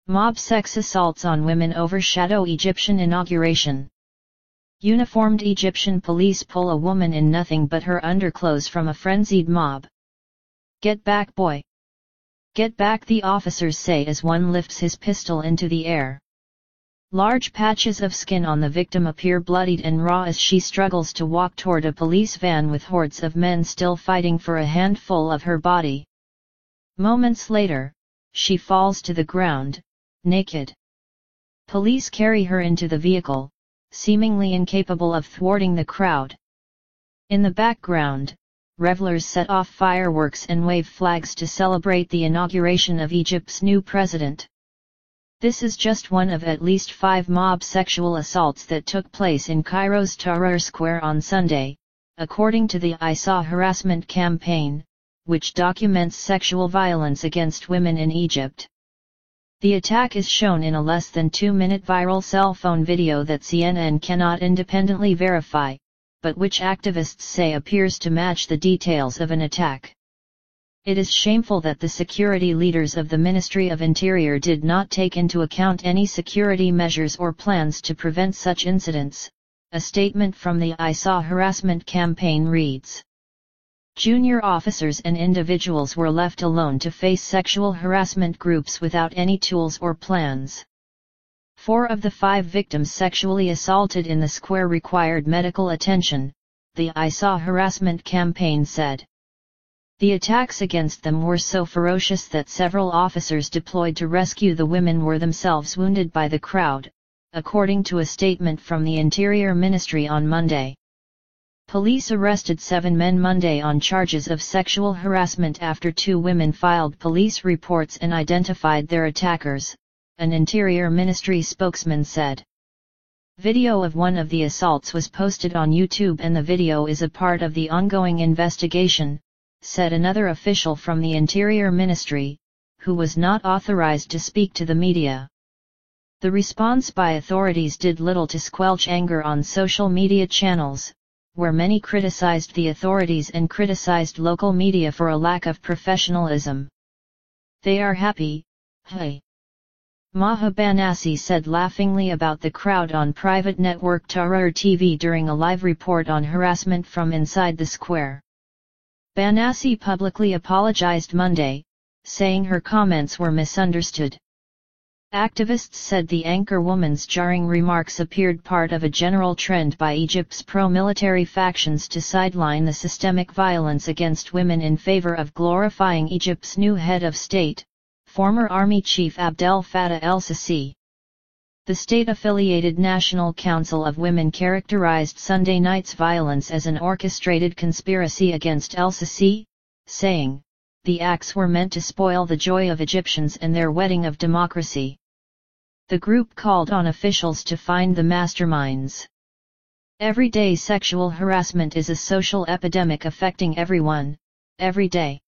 Mob sex assaults on women overshadow Egyptian inauguration. Uniformed Egyptian police pull a woman in nothing but her underclothes from a frenzied mob. "Get back, boy! Get back," the officers say as one lifts his pistol into the air. Large patches of skin on the victim appear bloodied and raw as she struggles to walk toward a police van with hordes of men still fighting for a handful of her body. Moments later, she falls to the ground, naked. Police carry her into the vehicle, seemingly incapable of thwarting the crowd. In the background, revelers set off fireworks and wave flags to celebrate the inauguration of Egypt's new president. This is just one of at least 5 mob sexual assaults that took place in Cairo's Tahrir Square on Sunday, according to the I Saw Harassment Campaign, which documents sexual violence against women in Egypt. The attack is shown in a less than 2-minute viral cell phone video that CNN cannot independently verify, but which activists say appears to match the details of an attack. It is shameful that the security leaders of the Ministry of Interior did not take into account any security measures or plans to prevent such incidents, a statement from the I Saw Harassment Campaign reads. Junior officers and individuals were left alone to face sexual harassment groups without any tools or plans. 4 of the 5 victims sexually assaulted in the square required medical attention, the I Saw Harassment Campaign said. The attacks against them were so ferocious that several officers deployed to rescue the women were themselves wounded by the crowd, according to a statement from the Interior Ministry on Monday. Police arrested 7 men Monday on charges of sexual harassment after 2 women filed police reports and identified their attackers, an Interior Ministry spokesman said. Video of one of the assaults was posted on YouTube and the video is a part of the ongoing investigation, said another official from the Interior Ministry, who was not authorized to speak to the media. The response by authorities did little to squelch anger on social media channels, where many criticized the authorities and criticized local media for a lack of professionalism. They are happy, hey. Maha Banassi said laughingly about the crowd on private network Tahrir TV during a live report on harassment from inside the square. Banassi publicly apologized Monday, saying her comments were misunderstood. Activists said the anchor woman's jarring remarks appeared part of a general trend by Egypt's pro-military factions to sideline the systemic violence against women in favor of glorifying Egypt's new head of state, former Army Chief Abdel Fattah el-Sisi. The state-affiliated National Council of Women characterized Sunday night's violence as an orchestrated conspiracy against el-Sisi, saying, "The acts were meant to spoil the joy of Egyptians and their wedding of democracy." The group called on officials to find the masterminds. Everyday sexual harassment is a social epidemic affecting everyone, every day.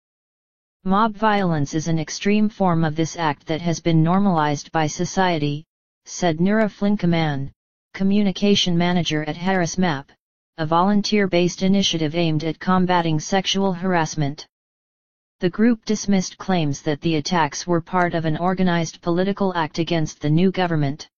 Mob violence is an extreme form of this act that has been normalized by society, said Noura Flinkaman, communication manager at Harris MAP, a volunteer-based initiative aimed at combating sexual harassment. The group dismissed claims that the attacks were part of an organized political act against the new government.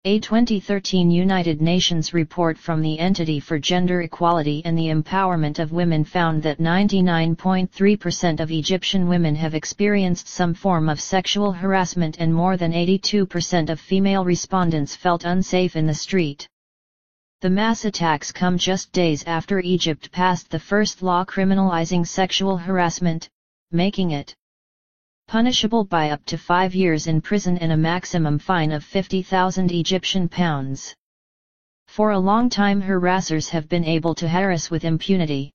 A 2013 United Nations report from the Entity for Gender Equality and the Empowerment of Women found that 99.3% of Egyptian women have experienced some form of sexual harassment and more than 82% of female respondents felt unsafe in the street. The mass attacks come just days after Egypt passed the first law criminalizing sexual harassment, making it punishable by up to 5 years in prison and a maximum fine of 50,000 Egyptian pounds. For a long time harassers have been able to harass with impunity.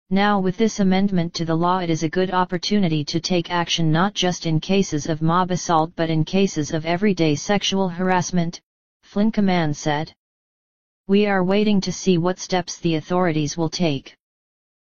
Now with this amendment to the law it is a good opportunity to take action not just in cases of mob assault but in cases of everyday sexual harassment, Flinkaman said. We are waiting to see what steps the authorities will take.